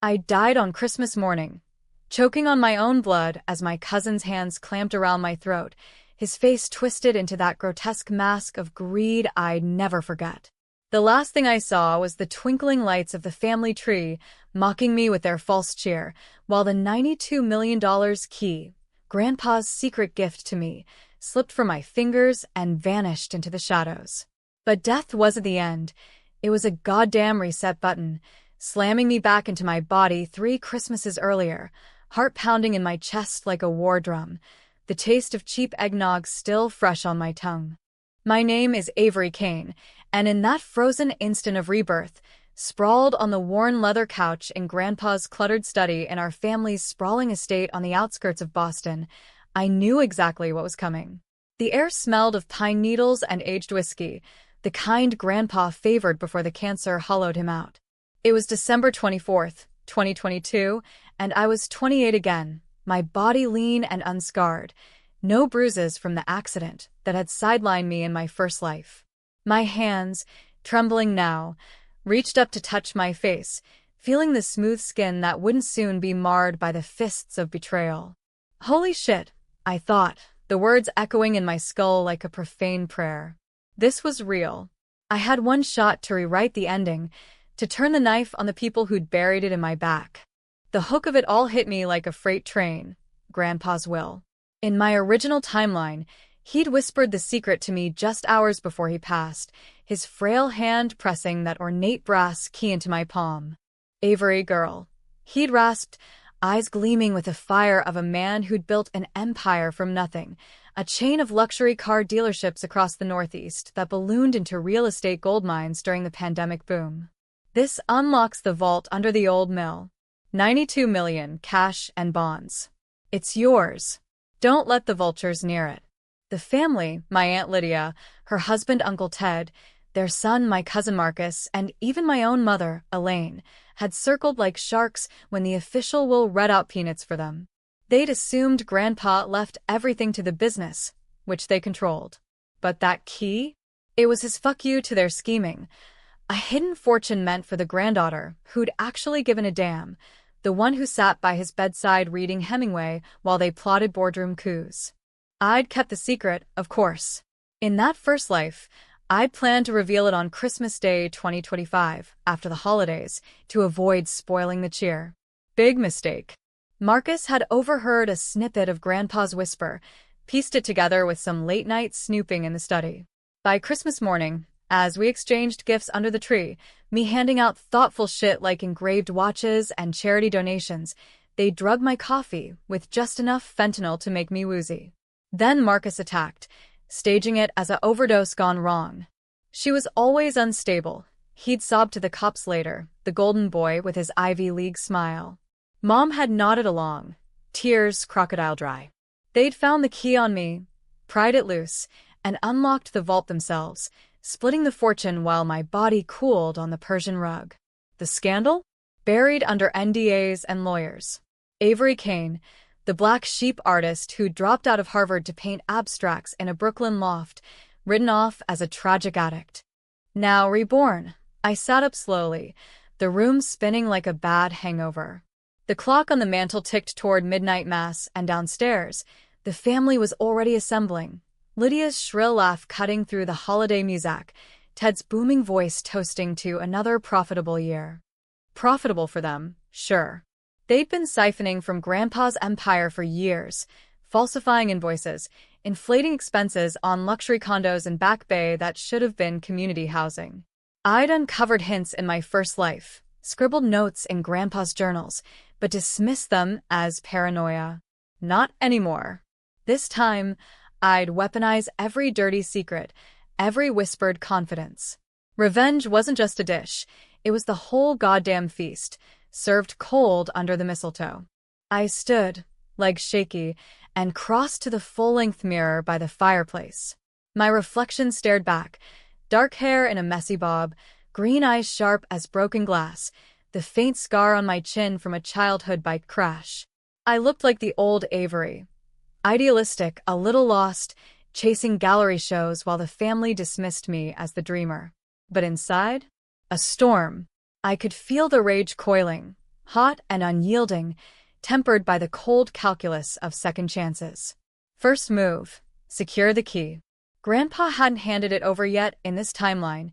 I died on Christmas morning, choking on my own blood as my cousin's hands clamped around my throat, his face twisted into that grotesque mask of greed I'd never forget. The last thing I saw was the twinkling lights of the family tree mocking me with their false cheer, while the $92 million key, Grandpa's secret gift to me, slipped from my fingers and vanished into the shadows. But death wasn't the end. It was a goddamn reset button, slamming me back into my body 3 Christmases earlier, heart pounding in my chest like a war drum, the taste of cheap eggnog still fresh on my tongue. My name is Avery Kane, and in that frozen instant of rebirth, sprawled on the worn leather couch in Grandpa's cluttered study in our family's sprawling estate on the outskirts of Boston, I knew exactly what was coming. The air smelled of pine needles and aged whiskey, the kind Grandpa favored before the cancer hollowed him out. It was December 24th, 2022, and I was 28 again, my body lean and unscarred, no bruises from the accident that had sidelined me in my first life. My hands, trembling now, reached up to touch my face, feeling the smooth skin that wouldn't soon be marred by the fists of betrayal. Holy shit, I thought, the words echoing in my skull like a profane prayer. This was real. I had one shot to rewrite the ending, to turn the knife on the people who'd buried it in my back. The hook of it all hit me like a freight train, Grandpa's will. In my original timeline, he'd whispered the secret to me just hours before he passed, his frail hand pressing that ornate brass key into my palm. Avery, girl. He'd rasped, eyes gleaming with the fire of a man who'd built an empire from nothing, a chain of luxury car dealerships across the Northeast that ballooned into real estate gold mines during the pandemic boom. This unlocks the vault under the old mill. 92 million, cash and bonds. It's yours. Don't let the vultures near it. The family, my Aunt Lydia, her husband Uncle Ted, their son my cousin Marcus, and even my own mother, Elaine, had circled like sharks when the official will read out peanuts for them. They'd assumed Grandpa left everything to the business, which they controlled. But that key? It was his fuck you to their scheming. A hidden fortune meant for the granddaughter, who'd actually given a damn, the one who sat by his bedside reading Hemingway while they plotted boardroom coups. I'd kept the secret, of course. In that first life, I'd planned to reveal it on Christmas Day 2025, after the holidays, to avoid spoiling the cheer. Big mistake. Marcus had overheard a snippet of Grandpa's whisper, pieced it together with some late-night snooping in the study. By Christmas morning, as we exchanged gifts under the tree, me handing out thoughtful shit like engraved watches and charity donations, they drugged my coffee with just enough fentanyl to make me woozy. Then Marcus attacked, staging it as an overdose gone wrong. She was always unstable. He'd sob to the cops later, the golden boy with his Ivy League smile. Mom had nodded along, tears crocodile dry. They'd found the key on me, pried it loose, and unlocked the vault themselves, splitting the fortune while my body cooled on the Persian rug. The scandal? Buried under NDAs and lawyers. Avery Kane, the black sheep artist who dropped out of Harvard to paint abstracts in a Brooklyn loft, written off as a tragic addict. Now reborn, I sat up slowly, the room spinning like a bad hangover. The clock on the mantel ticked toward midnight mass, and downstairs, the family was already assembling. Lydia's shrill laugh cutting through the holiday music, Ted's booming voice toasting to another profitable year. Profitable for them, sure. They'd been siphoning from Grandpa's empire for years, falsifying invoices, inflating expenses on luxury condos in Back Bay that should have been community housing. I'd uncovered hints in my first life, scribbled notes in Grandpa's journals, but dismissed them as paranoia. Not anymore. This time, I'd weaponize every dirty secret, every whispered confidence. Revenge wasn't just a dish, it was the whole goddamn feast, served cold under the mistletoe. I stood, legs shaky, and crossed to the full-length mirror by the fireplace. My reflection stared back, dark hair in a messy bob, green eyes sharp as broken glass, the faint scar on my chin from a childhood bike crash. I looked like the old Avery. Idealistic, a little lost, chasing gallery shows while the family dismissed me as the dreamer. But inside? A storm. I could feel the rage coiling, hot and unyielding, tempered by the cold calculus of second chances. First move, secure the key. Grandpa hadn't handed it over yet in this timeline.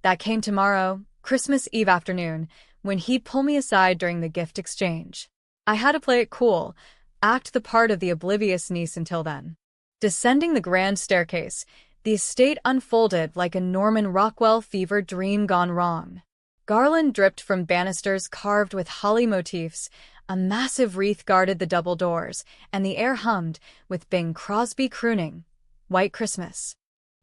That came tomorrow, Christmas Eve afternoon, when he'd pull me aside during the gift exchange. I had to play it cool, act the part of the oblivious niece until then. Descending the grand staircase, the estate unfolded like a Norman Rockwell fever dream gone wrong. Garland dripped from banisters carved with holly motifs, a massive wreath guarded the double doors, and the air hummed with Bing Crosby crooning, "White Christmas."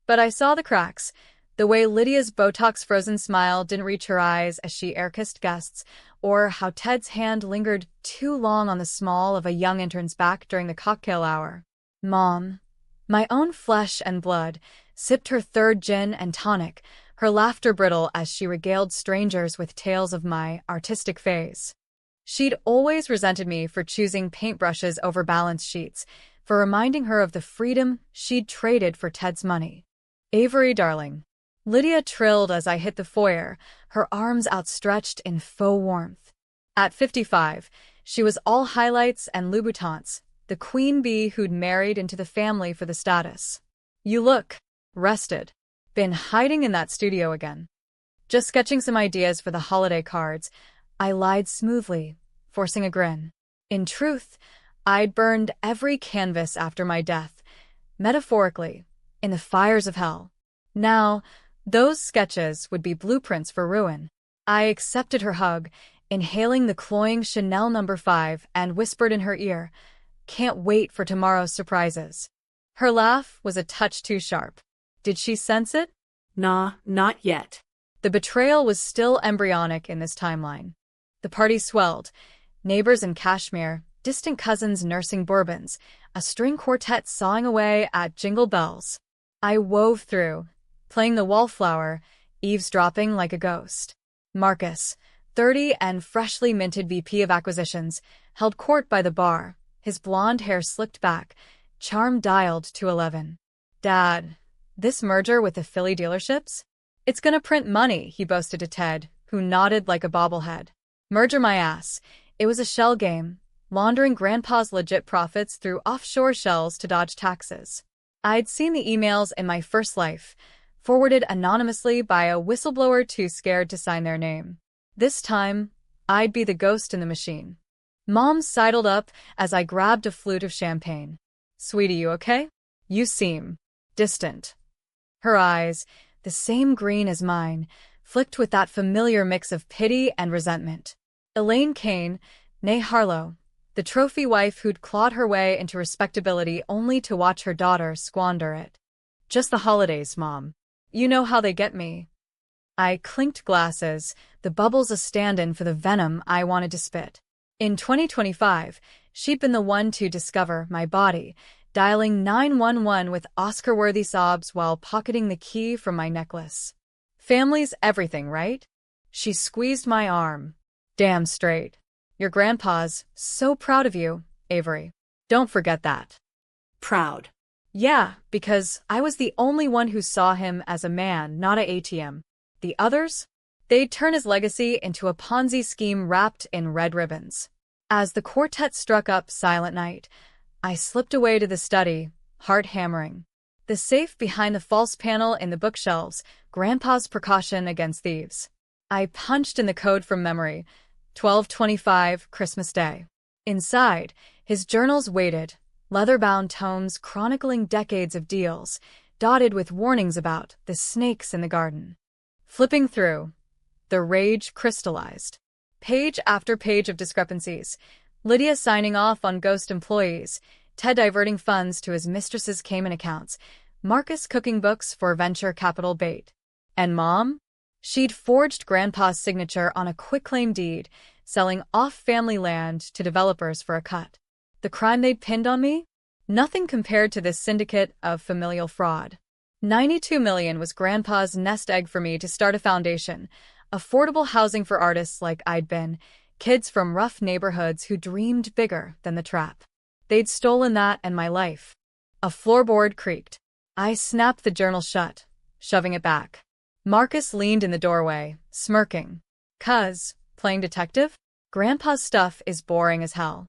But I saw the cracks, the way Lydia's Botox-frozen smile didn't reach her eyes as she air-kissed guests, or how Ted's hand lingered too long on the small of a young intern's back during the cocktail hour. Mom, my own flesh and blood, sipped her third gin and tonic, her laughter brittle as she regaled strangers with tales of my artistic phase. She'd always resented me for choosing paintbrushes over balance sheets, for reminding her of the freedom she'd traded for Ted's money. "Avery, darling," Lydia trilled as I hit the foyer, her arms outstretched in faux warmth. At 55, she was all highlights and Louboutins, the queen bee who'd married into the family for the status. "You look rested. Been hiding in that studio again?" "Just sketching some ideas for the holiday cards," I lied smoothly, forcing a grin. In truth, I'd burned every canvas after my death, metaphorically, in the fires of hell. Now, those sketches would be blueprints for ruin. I accepted her hug, inhaling the cloying Chanel No. 5, and whispered in her ear, "Can't wait for tomorrow's surprises." Her laugh was a touch too sharp. Did she sense it? Nah, not yet. The betrayal was still embryonic in this timeline. The party swelled, neighbors in cashmere, distant cousins nursing bourbons, a string quartet sawing away at jingle bells. I wove through, playing the wallflower, eavesdropping like a ghost. Marcus, 30 and freshly minted VP of Acquisitions, held court by the bar, his blonde hair slicked back, charm dialed to 11. "Dad, this merger with the Philly dealerships? It's gonna print money," he boasted to Ted, who nodded like a bobblehead. "Merger my ass. It was a shell game, laundering Grandpa's legit profits through offshore shells to dodge taxes." I'd seen the emails in my first life, forwarded anonymously by a whistleblower too scared to sign their name. This time, I'd be the ghost in the machine. Mom sidled up as I grabbed a flute of champagne. "Sweetie, you okay? You seem distant." Her eyes, the same green as mine, flicked with that familiar mix of pity and resentment. Elaine Kane, née Harlow, the trophy wife who'd clawed her way into respectability only to watch her daughter squander it. "Just the holidays, Mom. You know how they get me." I clinked glasses, the bubbles a stand-in for the venom I wanted to spit. In 2025, she'd been the one to discover my body, dialing 911 with Oscar-worthy sobs while pocketing the key from my necklace. "Family's everything, right?" She squeezed my arm. "Damn straight. Your grandpa's so proud of you, Avery. Don't forget that." Proud. "Yeah, because I was the only one who saw him as a man, not a ATM. The others? They'd turn his legacy into a Ponzi scheme wrapped in red ribbons." As the quartet struck up Silent Night, I slipped away to the study, heart hammering. The safe behind the false panel in the bookshelves, Grandpa's precaution against thieves. I punched in the code from memory, 12/25, Christmas Day. Inside, his journals waited, leather-bound tomes chronicling decades of deals, dotted with warnings about the snakes in the garden. Flipping through, the rage crystallized. Page after page of discrepancies. Lydia signing off on ghost employees, Ted diverting funds to his mistress's Cayman accounts, Marcus cooking books for venture capital bait. And Mom? She'd forged Grandpa's signature on a quitclaim deed, selling off family land to developers for a cut. The crime they'd pinned on me? Nothing compared to this syndicate of familial fraud. $92 million was Grandpa's nest egg for me to start a foundation, affordable housing for artists like I'd been, kids from rough neighborhoods who dreamed bigger than the trap. They'd stolen that and my life. A floorboard creaked. I snapped the journal shut, shoving it back. Marcus leaned in the doorway, smirking. "Cuz, playing detective?" Grandpa's stuff is boring as hell.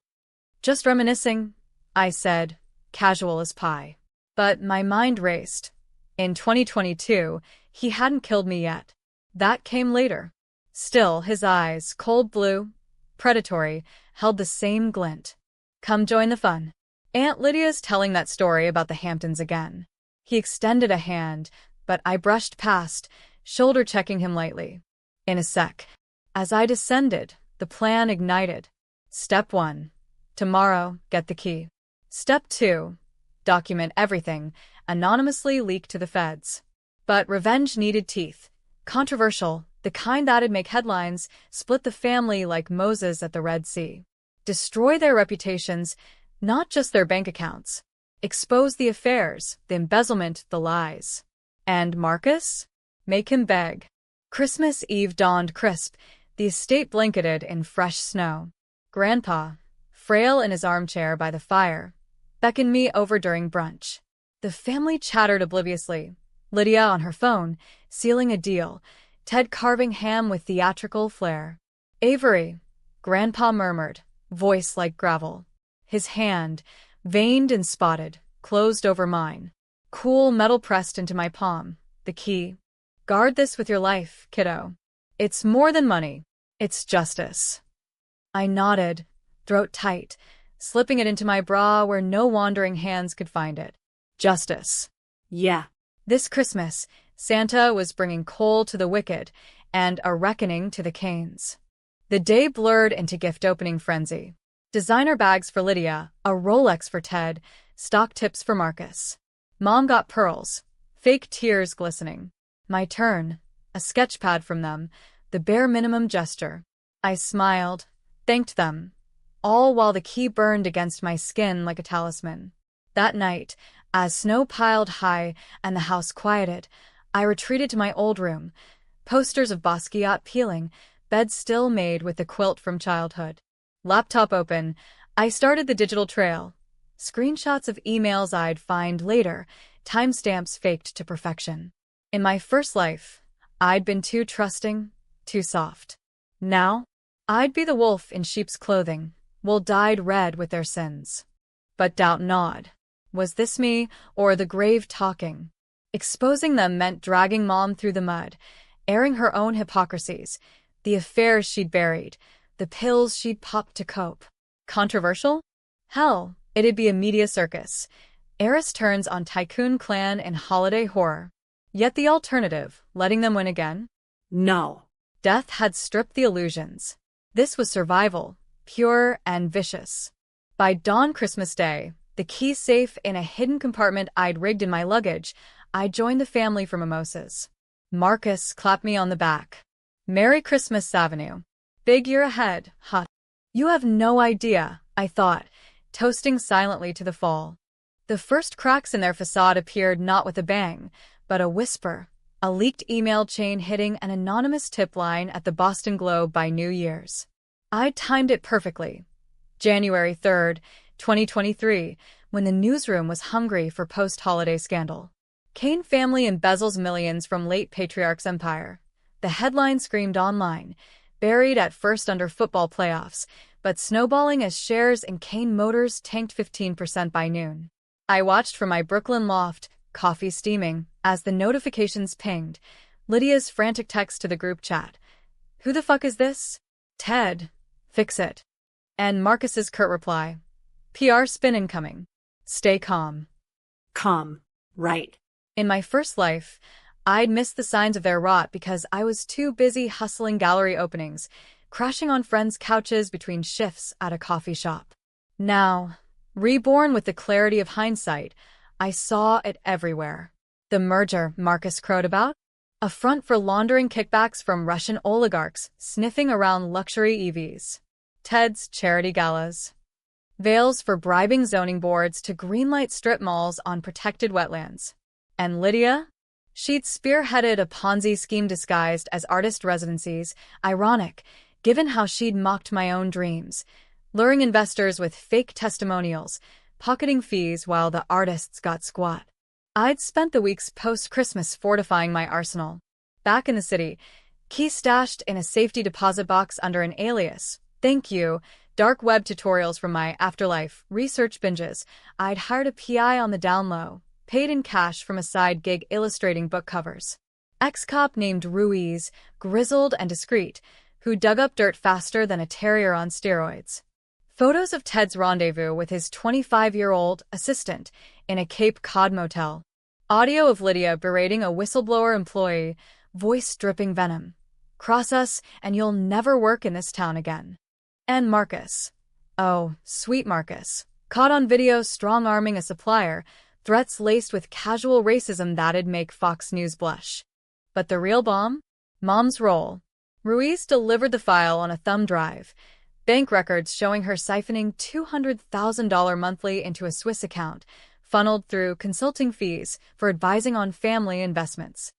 Just reminiscing, I said, casual as pie. But my mind raced. In 2022, he hadn't killed me yet. That came later. Still, his eyes, cold blue, predatory, held the same glint. Come join the fun. Aunt Lydia's telling that story about the Hamptons again. He extended a hand, but I brushed past, shoulder-checking him lightly. In a sec. As I descended, the plan ignited. Step 1. Tomorrow, get the key. Step 2. Document everything, anonymously leak to the feds. But revenge needed teeth. Controversial, the kind that'd make headlines, split the family like Moses at the Red Sea. Destroy their reputations, not just their bank accounts. Expose the affairs, the embezzlement, the lies. And Marcus? Make him beg. Christmas Eve dawned crisp, the estate blanketed in fresh snow. Grandpa, frail in his armchair by the fire, beckoned me over during brunch. The family chattered obliviously. Lydia on her phone, sealing a deal, Ted carving ham with theatrical flair. Avery, Grandpa murmured, voice like gravel. His hand, veined and spotted, closed over mine. Cool metal pressed into my palm. The key. Guard this with your life, kiddo. It's more than money. It's justice. I nodded, throat tight, slipping it into my bra where no wandering hands could find it. Justice. Yeah. This Christmas, Santa was bringing coal to the wicked and a reckoning to the Canes. The day blurred into gift-opening frenzy. Designer bags for Lydia, a Rolex for Ted, stock tips for Marcus. Mom got pearls, fake tears glistening. My turn, a sketchpad from them, the bare minimum gesture. I smiled, thanked them, all while the key burned against my skin like a talisman. That night, as snow piled high and the house quieted, I retreated to my old room, posters of Basquiat peeling, bed still made with the quilt from childhood. Laptop open, I started the digital trail. Screenshots of emails I'd find later, timestamps faked to perfection. In my first life, I'd been too trusting, too soft. Now, I'd be the wolf in sheep's clothing, wool dyed red with their sins. But doubt not. Was this me, or the grave talking? Exposing them meant dragging Mom through the mud, airing her own hypocrisies, the affairs she'd buried, the pills she'd popped to cope. Controversial? Hell, it'd be a media circus. Heiress turns on tycoon clan in holiday horror. Yet the alternative, letting them win again? No. Death had stripped the illusions. This was survival, pure and vicious. By dawn Christmas Day, the key safe in a hidden compartment I'd rigged in my luggage, I joined the family for mimosas. Marcus clapped me on the back. Merry Christmas, Avenue. Big year ahead, huh? You have no idea, I thought, toasting silently to the fall. The first cracks in their facade appeared not with a bang, but a whisper, a leaked email chain hitting an anonymous tip line at the Boston Globe by New Year's. I timed it perfectly. January 3rd, 2023, when the newsroom was hungry for post-holiday scandal. Kane family embezzles millions from late patriarch's empire. The headline screamed online, buried at first under football playoffs, but snowballing as shares in Kane Motors tanked 15% by noon. I watched from my Brooklyn loft, coffee steaming, as the notifications pinged. Lydia's frantic text to the group chat. Who the fuck is this? Ted. Fix it. And Marcus's curt reply. PR spin incoming. Stay calm. Calm. Right. In my first life, I'd missed the signs of their rot because I was too busy hustling gallery openings, crashing on friends' couches between shifts at a coffee shop. Now, reborn with the clarity of hindsight, I saw it everywhere. The merger Marcus crowed about? A front for laundering kickbacks from Russian oligarchs sniffing around luxury EVs. Ted's charity galas. Veils for bribing zoning boards to greenlight strip malls on protected wetlands. And Lydia? She'd spearheaded a Ponzi scheme disguised as artist residencies, ironic, given how she'd mocked my own dreams, luring investors with fake testimonials, pocketing fees while the artists got squat. I'd spent the weeks post-Christmas fortifying my arsenal. Back in the city, keys stashed in a safety deposit box under an alias, Thank you. Dark web tutorials from my afterlife, research binges. I'd hired a PI on the down low, paid in cash from a side gig illustrating book covers. Ex-cop named Ruiz, grizzled and discreet, who dug up dirt faster than a terrier on steroids. Photos of Ted's rendezvous with his 25-year-old assistant in a Cape Cod motel. Audio of Lydia berating a whistleblower employee, voice dripping venom. Cross us, and you'll never work in this town again. And Marcus. Oh, sweet Marcus. Caught on video strong-arming a supplier, threats laced with casual racism that'd make Fox News blush. But the real bomb? Mom's role. Ruiz delivered the file on a thumb drive, bank records showing her siphoning $200,000 monthly into a Swiss account, funneled through consulting fees for advising on family investments.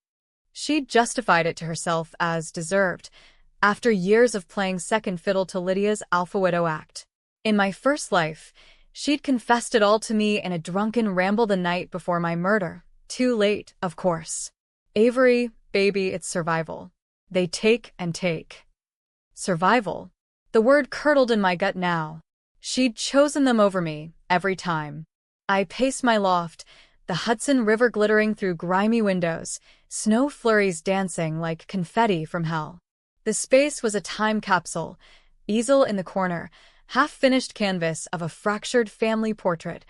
She'd justified it to herself as deserved, after years of playing second fiddle to Lydia's alpha widow act. In my first life, she'd confessed it all to me in a drunken ramble the night before my murder. Too late, of course. Avery, baby, it's survival. They take and take. Survival? The word curdled in my gut now. She'd chosen them over me, every time. I paced my loft, the Hudson River glittering through grimy windows, snow flurries dancing like confetti from hell. The space was a time capsule, easel in the corner, half-finished canvas of a fractured family portrait,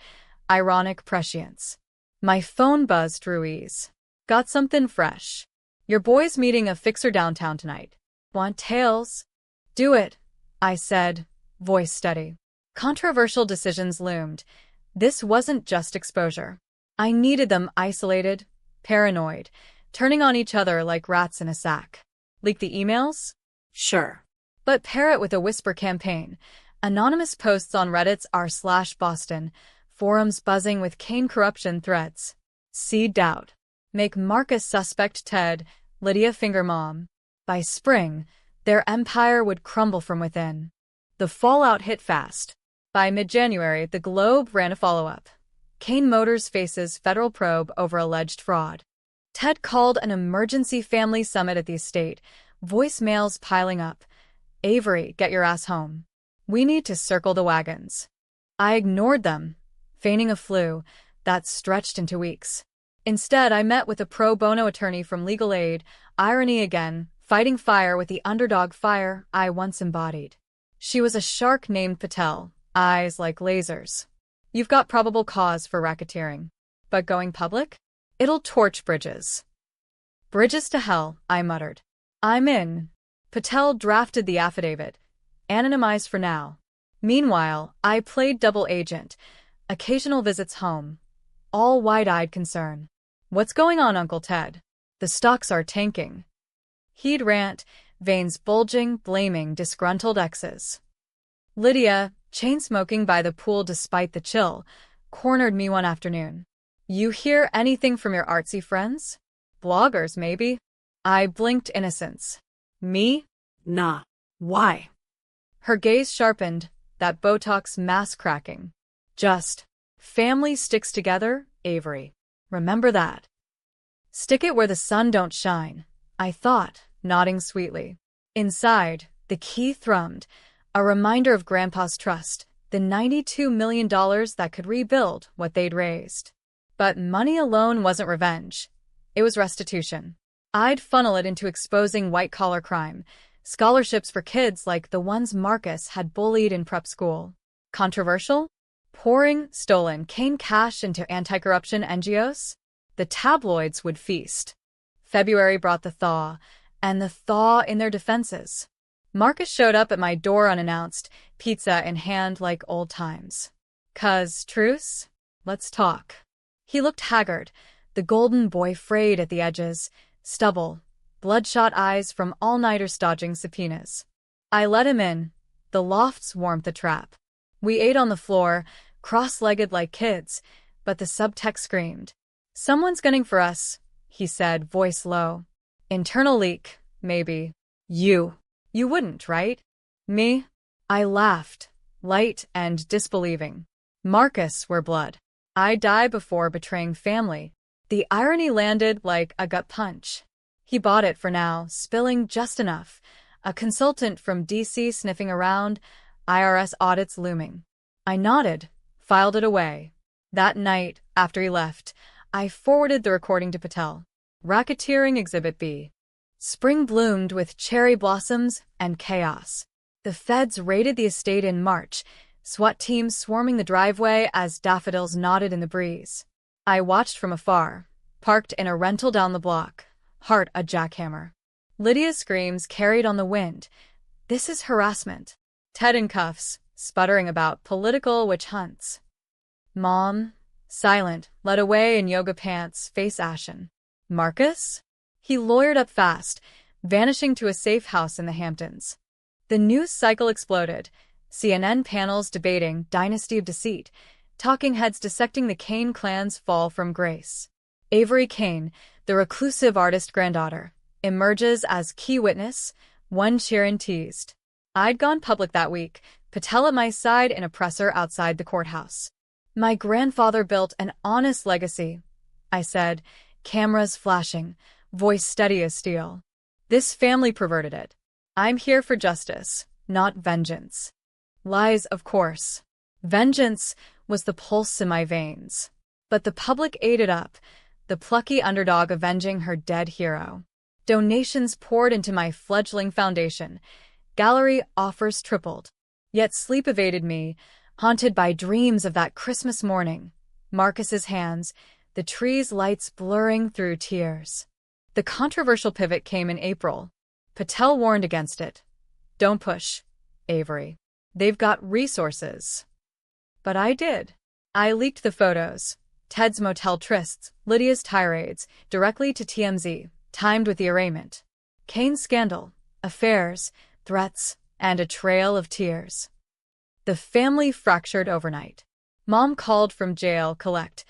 ironic prescience. My phone buzzed. Ruiz. Got something fresh. Your boy's meeting a fixer downtown tonight. Want tails? Do it, I said, voice steady. Controversial decisions loomed. This wasn't just exposure. I needed them isolated, paranoid, turning on each other like rats in a sack. Leak the emails? Sure. But pair it with a whisper campaign. Anonymous posts on Reddit's r/Boston, forums buzzing with Kane corruption threads. Seed doubt. Make Marcus suspect Ted, Lydia finger mom. By spring, their empire would crumble from within. The fallout hit fast. By mid-January, the Globe ran a follow-up. Kane Motors faces federal probe over alleged fraud. Ted called an emergency family summit at the estate, voicemails piling up. Avery, get your ass home. We need to circle the wagons. I ignored them, feigning a flu that stretched into weeks. Instead, I met with a pro bono attorney from Legal Aid, irony again, fighting fire with the underdog fire I once embodied. She was a shark named Patel, eyes like lasers. You've got probable cause for racketeering. But going public? It'll torch bridges. Bridges to hell, I muttered. I'm in. Patel drafted the affidavit, anonymized for now. Meanwhile, I played double agent, occasional visits home, all wide-eyed concern. What's going on, Uncle Ted? The stocks are tanking. He'd rant, veins bulging, blaming disgruntled exes. Lydia, chain-smoking by the pool despite the chill, cornered me one afternoon. You hear anything from your artsy friends? Bloggers, maybe? I blinked innocence. Me? Nah. Why? Her gaze sharpened, that Botox mask cracking. Just, family sticks together, Avery. Remember that. Stick it where the sun don't shine, I thought, nodding sweetly. Inside, the key thrummed, a reminder of Grandpa's trust, the $92 million that could rebuild what they'd raised. But money alone wasn't revenge. It was restitution. I'd funnel it into exposing white-collar crime, scholarships for kids like the ones Marcus had bullied in prep school. Controversial? Pouring stolen Kane cash into anti-corruption NGOs? The tabloids would feast. February brought the thaw, and the thaw in their defenses. Marcus showed up at my door unannounced, pizza in hand like old times. "'Cause, truce? Let's talk." He looked haggard, the golden boy frayed at the edges, stubble, bloodshot eyes from all-nighters dodging subpoenas. I let him in, the loft's warmth a trap. We ate on the floor, cross-legged like kids, but the subtext screamed. "Someone's gunning for us," he said, voice low. "Internal leak, maybe. You wouldn't, right?" "Me?" I laughed, light and disbelieving. "Marcus, we're blood. I'd die before betraying family." The irony landed like a gut punch. He bought it for now, spilling just enough. A consultant from DC sniffing around, IRS audits looming. I nodded, filed it away. That night, after he left, I forwarded the recording to Patel. Racketeering Exhibit B. Spring bloomed with cherry blossoms and chaos. The feds raided the estate in March, SWAT teams swarming the driveway as daffodils nodded in the breeze. I watched from afar, parked in a rental down the block, heart a jackhammer. Lydia's screams carried on the wind. This is harassment. Ted in cuffs, sputtering about political witch hunts. Mom, silent, led away in yoga pants, face ashen. Marcus? He lawyered up fast, vanishing to a safe house in the Hamptons. The news cycle exploded. CNN panels debating Dynasty of Deceit, talking heads dissecting the Kane clan's fall from grace. Avery Kane, the reclusive artist granddaughter, emerges as key witness, one Sheeran teased. I'd gone public that week, Patel at my side in a presser outside the courthouse. My grandfather built an honest legacy, I said, cameras flashing, voice steady as steel. This family perverted it. I'm here for justice, not vengeance. Lies, of course. Vengeance was the pulse in my veins. But the public ate it up, the plucky underdog avenging her dead hero. Donations poured into my fledgling foundation. Gallery offers tripled. Yet sleep evaded me, haunted by dreams of that Christmas morning. Marcus's hands, the tree's lights blurring through tears. The controversial pivot came in April. Patel warned against it. Don't push, Avery. They've got resources. But I did. I leaked the photos, Ted's motel trysts, Lydia's tirades, directly to TMZ, timed with the arraignment. Kane's scandal, affairs, threats, and a trail of tears. The family fractured overnight. Mom called from jail, collect.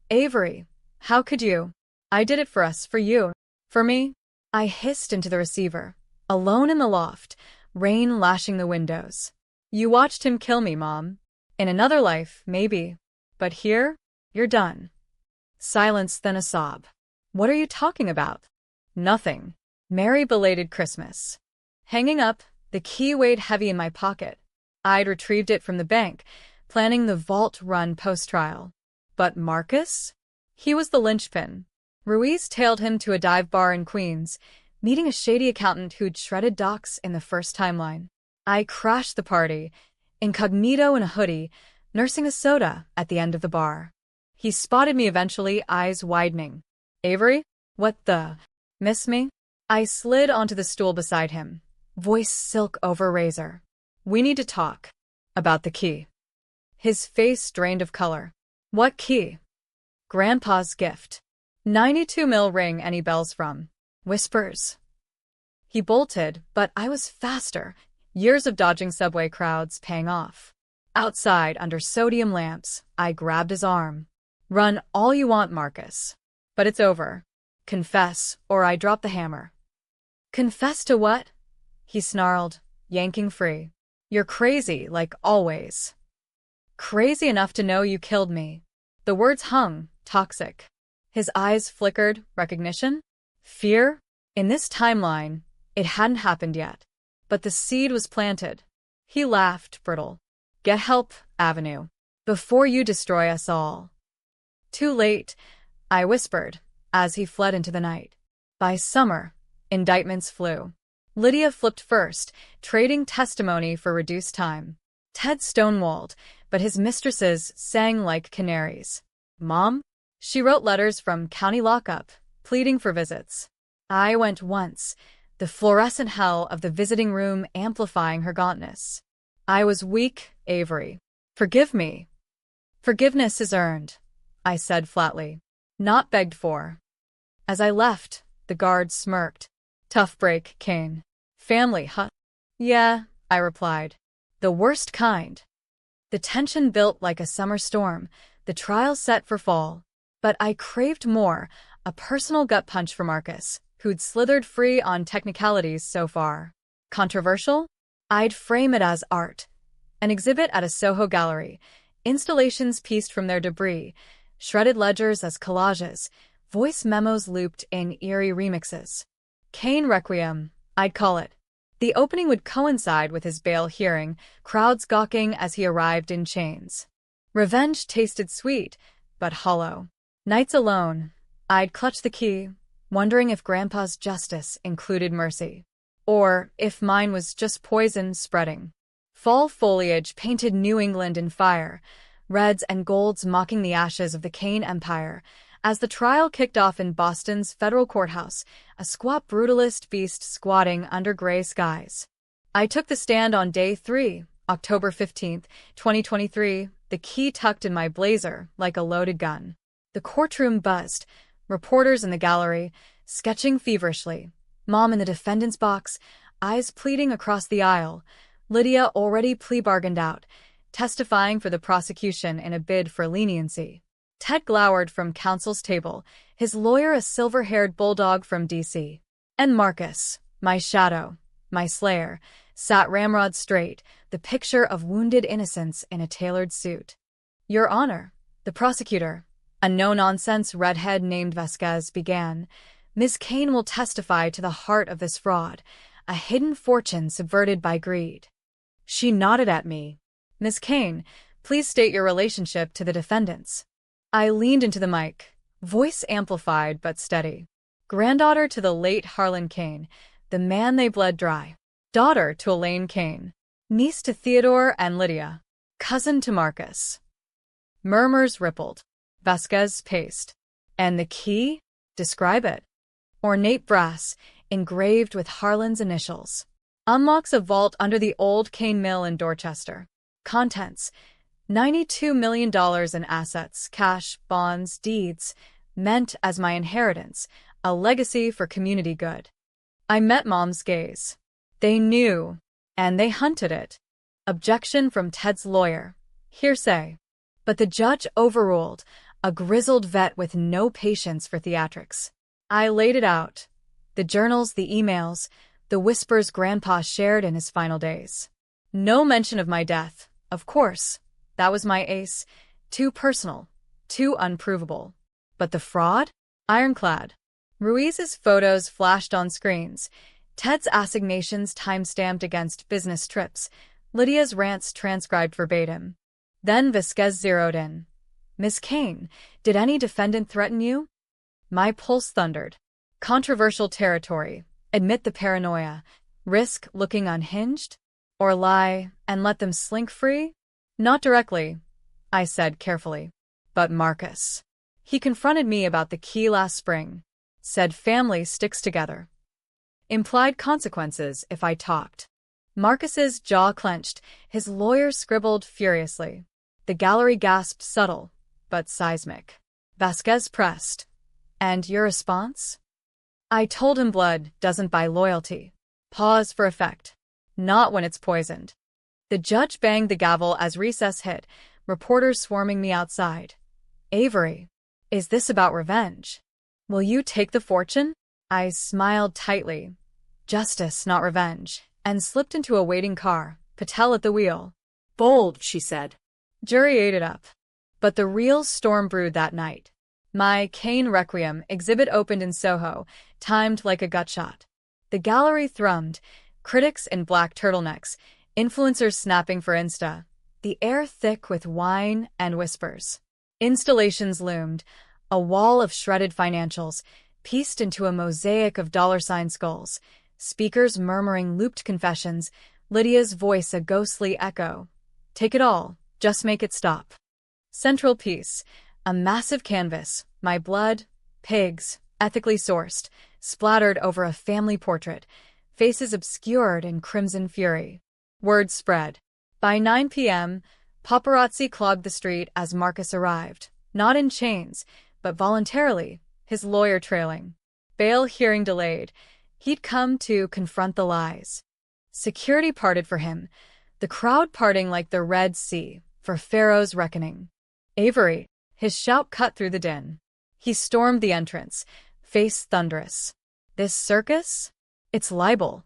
Avery, how could you? I did it for us, for you, for me. I hissed into the receiver, alone in the loft, rain lashing the windows. You watched him kill me, Mom. In another life, maybe. But here, you're done. Silence, then a sob. What are you talking about? Nothing. Merry belated Christmas. Hanging up, the key weighed heavy in my pocket. I'd retrieved it from the bank, planning the vault run post-trial. But Marcus? He was the linchpin. Ruiz tailed him to a dive bar in Queens, meeting a shady accountant who'd shredded docs in the first timeline. I crashed the party, incognito in a hoodie, nursing a soda at the end of the bar. He spotted me eventually, eyes widening. Avery? What the? Miss me? I slid onto the stool beside him, voice silk over razor. We need to talk. About the key. His face drained of color. What key? Grandpa's gift. 92 mil ring any bells from. Whispers. He bolted, but I was faster. Years of dodging subway crowds paying off. Outside, under sodium lamps, I grabbed his arm. Run all you want, Marcus. But it's over. Confess, or I drop the hammer. Confess to what? He snarled, yanking free. You're crazy, like always. Crazy enough to know you killed me. The words hung, toxic. His eyes flickered, recognition? Fear? In this timeline, it hadn't happened yet. But the seed was planted. He laughed, brittle. Get help, Avenue. Before you destroy us all. Too late, I whispered, as he fled into the night. By summer, indictments flew. Lydia flipped first, trading testimony for reduced time. Ted stonewalled, but his mistresses sang like canaries. Mom? She wrote letters from county lockup, pleading for visits. I went once, the fluorescent hell of the visiting room amplifying her gauntness. I was weak, Avery. Forgive me. Forgiveness is earned, I said flatly, not begged for. As I left, the guard smirked. Tough break, Kane. Family, huh? Yeah, I replied. The worst kind. The tension built like a summer storm, the trial set for fall. But I craved more, a personal gut punch for Marcus, who'd slithered free on technicalities so far. Controversial? I'd frame it as art. An exhibit at a Soho gallery, installations pieced from their debris, shredded ledgers as collages, voice memos looped in eerie remixes. Kane Requiem, I'd call it. The opening would coincide with his bail hearing, crowds gawking as he arrived in chains. Revenge tasted sweet, but hollow. Nights alone, I'd clutch the key, wondering if Grandpa's justice included mercy, or if mine was just poison spreading. Fall foliage painted New England in fire, reds and golds mocking the ashes of the Kane Empire. As the trial kicked off in Boston's federal courthouse, a squat brutalist beast squatting under gray skies. I took the stand on day 3, October 15th, 2023, the key tucked in my blazer like a loaded gun. The courtroom buzzed, reporters in the gallery, sketching feverishly. Mom in the defendant's box, eyes pleading across the aisle. Lydia already plea-bargained out, testifying for the prosecution in a bid for leniency. Ted glowered from counsel's table, his lawyer a silver-haired bulldog from D.C. And Marcus, my shadow, my slayer, sat ramrod straight, the picture of wounded innocence in a tailored suit. Your Honor, the prosecutor, a no-nonsense redhead named Vasquez, began, Ms. Kane will testify to the heart of this fraud, a hidden fortune subverted by greed. She nodded at me. Ms. Kane, please state your relationship to the defendants. I leaned into the mic, voice amplified but steady. Granddaughter to the late Harlan Kane, the man they bled dry. Daughter to Elaine Kane. Niece to Theodore and Lydia. Cousin to Marcus. Murmurs rippled. Vasquez paced. And the key? Describe it. Ornate brass, engraved with Harlan's initials. Unlocks a vault under the old Kane Mill in Dorchester. Contents: $92 million in assets, cash, bonds, deeds, meant as my inheritance, a legacy for community good. I met Mom's gaze. They knew, and they hunted it. Objection from Ted's lawyer. Hearsay. But the judge overruled, a grizzled vet with no patience for theatrics. I laid it out. The journals, the emails, the whispers Grandpa shared in his final days. No mention of my death, of course. That was my ace. Too personal. Too unprovable. But the fraud? Ironclad. Ruiz's photos flashed on screens. Ted's assignations time-stamped against business trips. Lydia's rants transcribed verbatim. Then Vasquez zeroed in. Miss Kane, did any defendant threaten you? My pulse thundered. Controversial territory. Admit the paranoia. Risk looking unhinged? Or lie and let them slink free? Not directly, I said carefully. But Marcus. He confronted me about the key last spring. Said family sticks together. Implied consequences if I talked. Marcus's jaw clenched, his lawyer scribbled furiously. The gallery gasped, subtle, but seismic. Vasquez pressed. And your response? I told him blood doesn't buy loyalty. Pause for effect. Not when it's poisoned. The judge banged the gavel as recess hit, reporters swarming me outside. Avery, is this about revenge? Will you take the fortune? I smiled tightly. Justice, not revenge, and slipped into a waiting car, Patel at the wheel. Bold, she said. Jury ate it up. But the real storm brewed that night. My Kane Requiem exhibit opened in Soho, timed like a gutshot. The gallery thrummed, critics in black turtlenecks, influencers snapping for Insta, the air thick with wine and whispers. Installations loomed, a wall of shredded financials, pieced into a mosaic of dollar-sign skulls, speakers murmuring looped confessions, Lydia's voice a ghostly echo. Take it all, just make it stop. Central piece, a massive canvas, my blood, pigs, ethically sourced, splattered over a family portrait, faces obscured in crimson fury. Word spread. By 9 p.m., paparazzi clogged the street as Marcus arrived, not in chains, but voluntarily, his lawyer trailing. Bail hearing delayed. He'd come to confront the lies. Security parted for him, the crowd parting like the Red Sea for Pharaoh's reckoning. Avery, his shout cut through the din. He stormed the entrance, face thunderous. This circus? It's libel.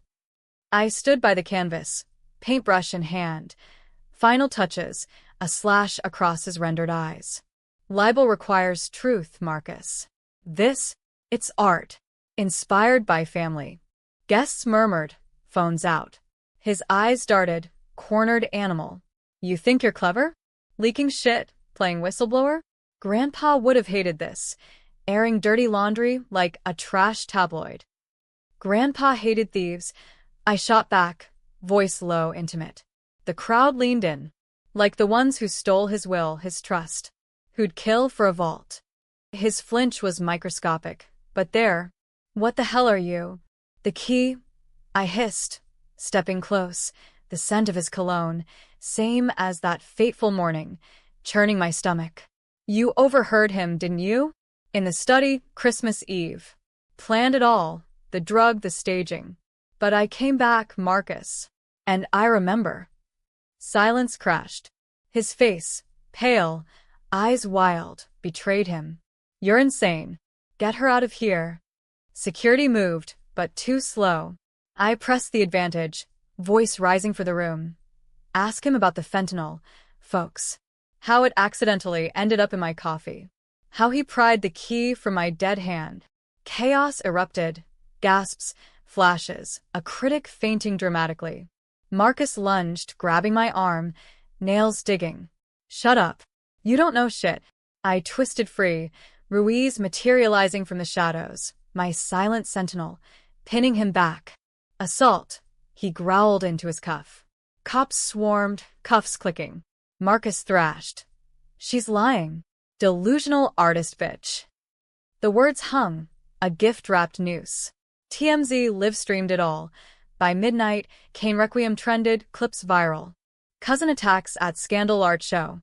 I stood by the canvas, paintbrush in hand. Final touches, a slash across his rendered eyes. Libel requires truth, Marcus. This, it's art. Inspired by family. Guests murmured, Phone's out. His eyes darted, cornered animal. You think you're clever? Leaking shit, playing whistleblower? Grandpa would have hated this, airing dirty laundry like a trash tabloid. Grandpa hated thieves. I shot back, voice low, intimate. The crowd leaned in, like the ones who stole his will, his trust, who'd kill for a vault. His flinch was microscopic, but there. What the hell are you? The key? I hissed, stepping close, the scent of his cologne, same as that fateful morning, churning my stomach. You overheard him, didn't you? In the study, Christmas Eve. Planned it all, the drug, the staging. But I came back, Marcus. And I remember. Silence crashed. His face, pale, eyes wild, betrayed him. You're insane. Get her out of here. Security moved, but too slow. I pressed the advantage, voice rising for the room. Ask him about the fentanyl, folks. How it accidentally ended up in my coffee. How he pried the key from my dead hand. Chaos erupted. Gasps, flashes, a critic fainting dramatically. Marcus lunged, grabbing my arm, nails digging. Shut up. You don't know shit. I twisted free, Ruiz materializing from the shadows, my silent sentinel, pinning him back. Assault. He growled into his cuff. Cops swarmed, cuffs clicking. Marcus thrashed. She's lying. Delusional artist bitch. The words hung, a gift-wrapped noose. TMZ live-streamed it all. By midnight, Kane Requiem trended, clips viral. Cousin attacks at Scandal Art Show.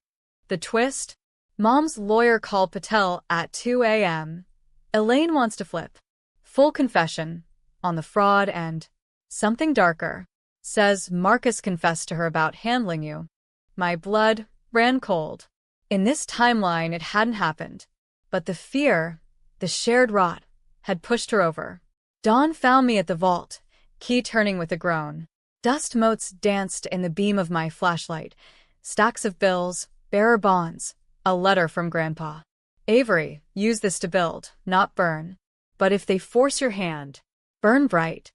The twist? Mom's lawyer called Patel at 2 a.m. Elaine wants to flip. Full confession. On the fraud and something darker. Says Marcus confessed to her about handling you. My blood ran cold. In this timeline, it hadn't happened. But the fear, the shared rot, had pushed her over. Dawn found me at the vault, key turning with a groan. Dust motes danced in the beam of my flashlight. Stacks of bills, bearer bonds, a letter from Grandpa. Avery, use this to build, not burn. But if they force your hand, burn bright.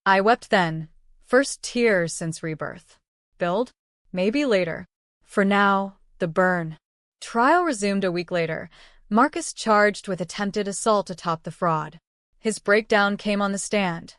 I wept then, first tears since rebirth. Build? Maybe later. For now, the burn. Trial resumed a week later. Marcus charged with attempted assault atop the fraud. His breakdown came on the stand.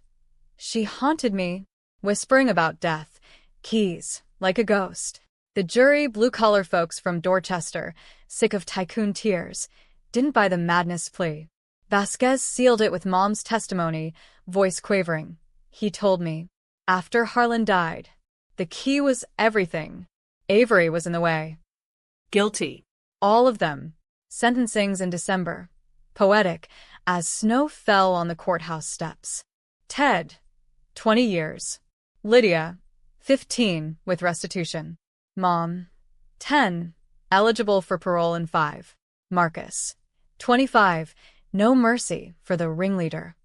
She haunted me, whispering about death, keys, like a ghost. The jury, blue-collar folks from Dorchester, sick of tycoon tears, didn't buy the madness plea. Vasquez sealed it with Mom's testimony, voice quavering. He told me, after Harlan died, the key was everything. Avery was in the way. Guilty. All of them. Sentencings in December. Poetic, as snow fell on the courthouse steps. Ted, 20 years. Lydia, 15, with restitution. Mom, 10, eligible for parole in 5. Marcus, 25, no mercy for the ringleader.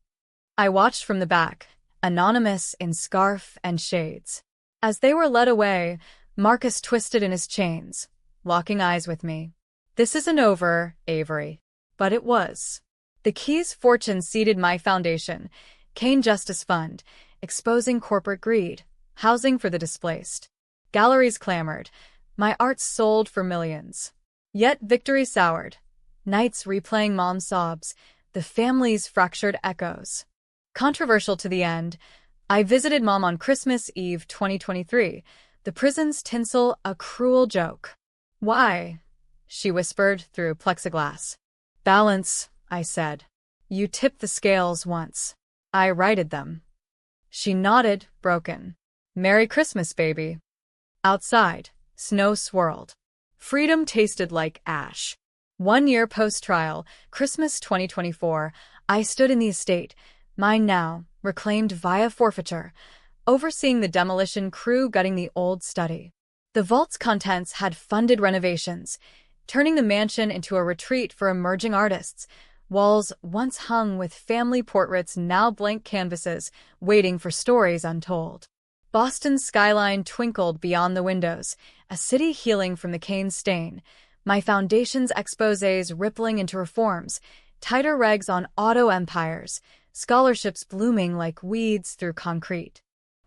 I watched from the back, anonymous in scarf and shades. As they were led away, Marcus twisted in his chains, locking eyes with me. This isn't over, Avery. But it was. The key's fortune seeded my foundation, Kane Justice Fund, exposing corporate greed, housing for the displaced. Galleries clamored. My art sold for millions. Yet victory soured. Nights replaying Mom's sobs, the family's fractured echoes. Controversial to the end, I visited Mom on Christmas Eve 2023, the prison's tinsel a cruel joke. Why? She whispered through plexiglass. Balance, I said. You tipped the scales once. I righted them. She nodded, broken. Merry Christmas, baby. Outside, snow swirled. Freedom tasted like ash. 1 year post-trial, Christmas 2024, I stood in the estate, mine now, reclaimed via forfeiture, overseeing the demolition crew gutting the old study. The vault's contents had funded renovations, turning the mansion into a retreat for emerging artists. Walls once hung with family portraits, now blank canvases, waiting for stories untold. Boston's skyline twinkled beyond the windows, a city healing from the Kane stain. My foundation's exposés rippling into reforms, tighter regs on auto empires, scholarships blooming like weeds through concrete.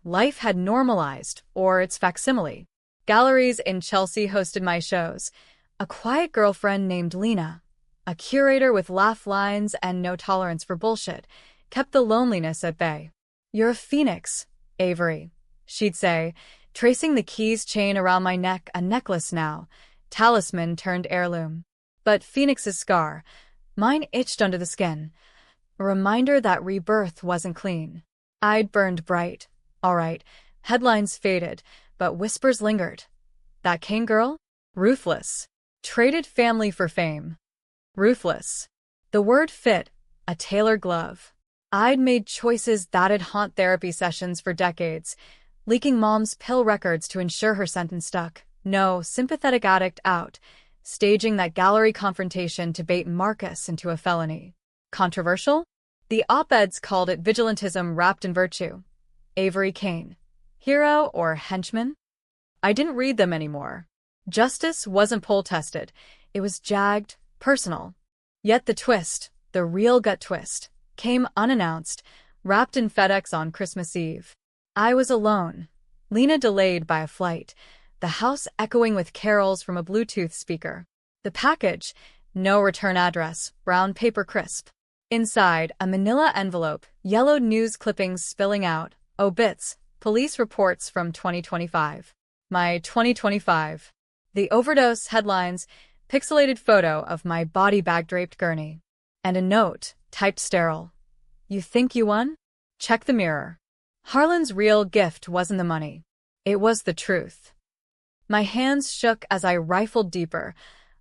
Life had normalized, or its facsimile. Galleries in Chelsea hosted my shows. A quiet girlfriend named Lena, a curator with laugh lines and no tolerance for bullshit, kept the loneliness at bay. "You're a phoenix, Avery," she'd say, tracing the keys chain around my neck, a necklace now, talisman turned heirloom. But Phoenix's scar, mine itched under the skin, a reminder that rebirth wasn't clean. I'd burned bright, all right, headlines faded, but whispers lingered. That Kane girl? Ruthless. Traded family for fame. Ruthless. The word fit, a tailored glove. I'd made choices that'd haunt therapy sessions for decades, leaking mom's pill records to ensure her sentence stuck. No, sympathetic addict out, staging that gallery confrontation to bait Marcus into a felony. Controversial? The op-eds called it vigilantism wrapped in virtue. Avery Kane. Hero or henchman? I didn't read them anymore. Justice wasn't poll-tested. It was jagged, personal. Yet the twist, the real gut twist, came unannounced, wrapped in FedEx on Christmas Eve. I was alone. Lena delayed by a flight, the house echoing with carols from a Bluetooth speaker. The package, no return address, brown paper crisp. Inside, a manila envelope, yellowed news clippings spilling out, obits, police reports from 2025. My 2025. The overdose headlines, pixelated photo of my body bag-draped gurney. And a note, typed sterile. "You think you won? Check the mirror." Harlan's real gift wasn't the money. It was the truth. My hands shook as I rifled deeper,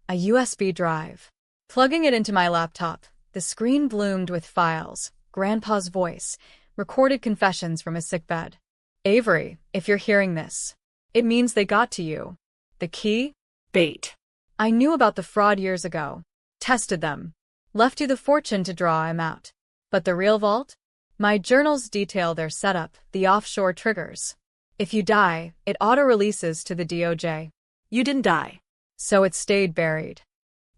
a USB drive. Plugging it into my laptop, the screen bloomed with files, Grandpa's voice, recorded confessions from his sickbed. "Avery, if you're hearing this, it means they got to you. The key? Bait. I knew about the fraud years ago. Tested them. Left you the fortune to draw him out. But the real vault? My journals detail their setup, the offshore triggers. If you die, it auto-releases to the DOJ. You didn't die. So it stayed buried.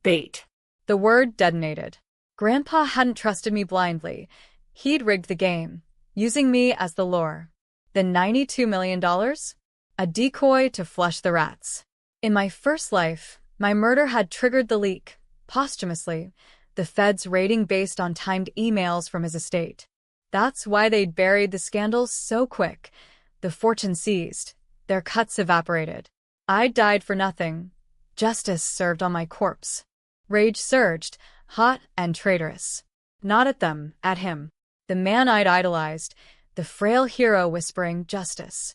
Bait. The word detonated. Grandpa hadn't trusted me blindly. He'd rigged the game, using me as the lure. The $92 million? A decoy to flush the rats. In my first life, my murder had triggered the leak, posthumously, the feds raiding based on timed emails from his estate. That's why they'd buried the scandal so quick. The fortune seized, their cuts evaporated. I died for nothing. Justice served on my corpse. Rage surged, hot and traitorous. Not at them, at him. The man I'd idolized, the frail hero whispering justice.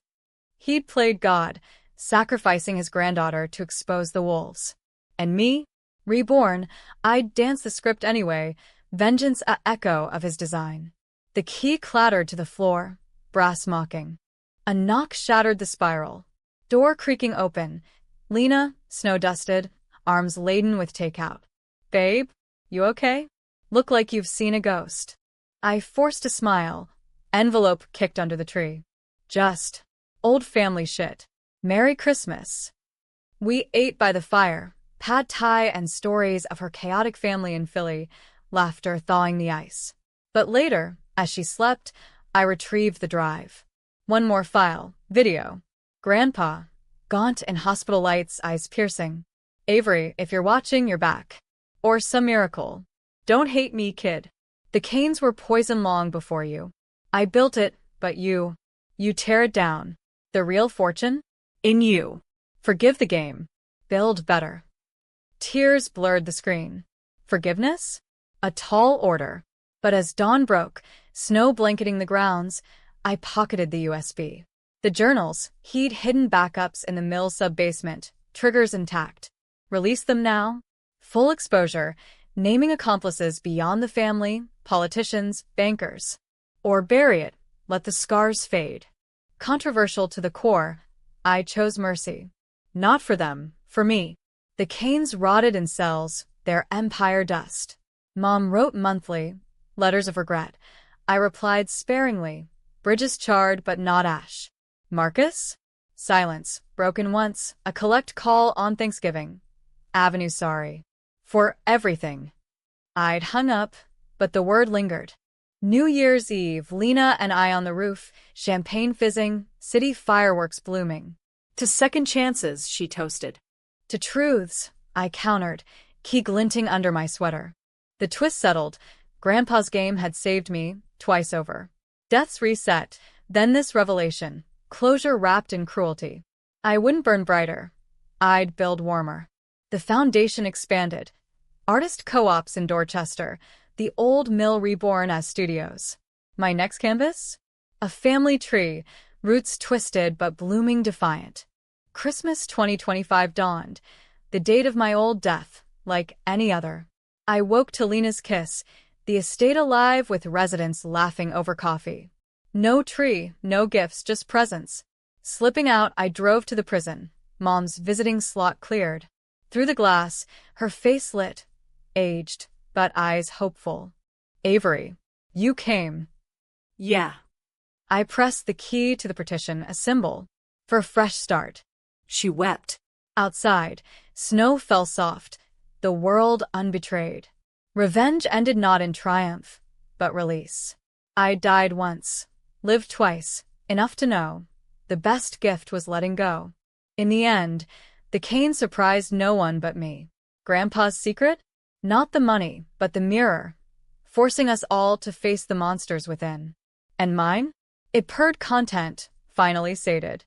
He'd played God, sacrificing his granddaughter to expose the wolves. And me, reborn, I'd dance the script anyway, vengeance a echo of his design. The key clattered to the floor, brass mocking. A knock shattered the spiral. Door creaking open. Lena, snow-dusted, arms laden with takeout. "Babe, you okay? Look like you've seen a ghost." I forced a smile. Envelope kicked under the tree. Just old family shit. Merry Christmas. We ate by the fire, pad thai and stories of her chaotic family in Philly, laughter thawing the ice. But later, as she slept, I retrieved the drive. One more file, video. Grandpa, gaunt in hospital lights, eyes piercing. "Avery, if you're watching, you're back. Or some miracle. Don't hate me, kid. The Canes were poison long before you. I built it, but you tear it down. The real fortune? In you. Forgive the game. Build better." Tears blurred the screen. Forgiveness? A tall order. But as dawn broke, snow blanketing the grounds, I pocketed the USB. The journals, he'd hidden backups in the mill sub-basement, triggers intact. Release them now? Full exposure, naming accomplices beyond the family, politicians, bankers. Or bury it, let the scars fade. Controversial to the core, I chose mercy. Not for them, for me. The Canes rotted in cells, their empire dust. Mom wrote monthly, letters of regret. I replied sparingly, bridges charred but not ash. Marcus? Silence, broken once, a collect call on Thanksgiving. Avenue sorry. For everything. I'd hung up, but the word lingered. New Year's Eve, Lena and I on the roof, champagne fizzing, city fireworks blooming. To second chances, she toasted. To truths, I countered, key glinting under my sweater. The twist settled. Grandpa's game had saved me, twice over. Death's reset, then this revelation, closure wrapped in cruelty. I wouldn't burn brighter. I'd build warmer. The foundation expanded. Artist co-ops in Dorchester, the old mill reborn as studios. My next canvas? A family tree, roots twisted but blooming defiant. Christmas 2025 dawned, the date of my old death, like any other. I woke to Lena's kiss, the estate alive with residents laughing over coffee. No tree, no gifts, just presents. Slipping out, I drove to the prison. Mom's visiting slot cleared. Through the glass, her face lit, aged, but eyes hopeful. Avery, you came. Yeah. I pressed the key to the partition, a symbol for a fresh start. She wept. Outside, snow fell soft, the world unbetrayed. Revenge ended not in triumph, but release. I died once, lived twice, enough to know the best gift was letting go. In the end, the cane surprised no one but me. Grandpa's secret? Not the money, but the mirror, forcing us all to face the monsters within. And mine? It purred content, finally sated.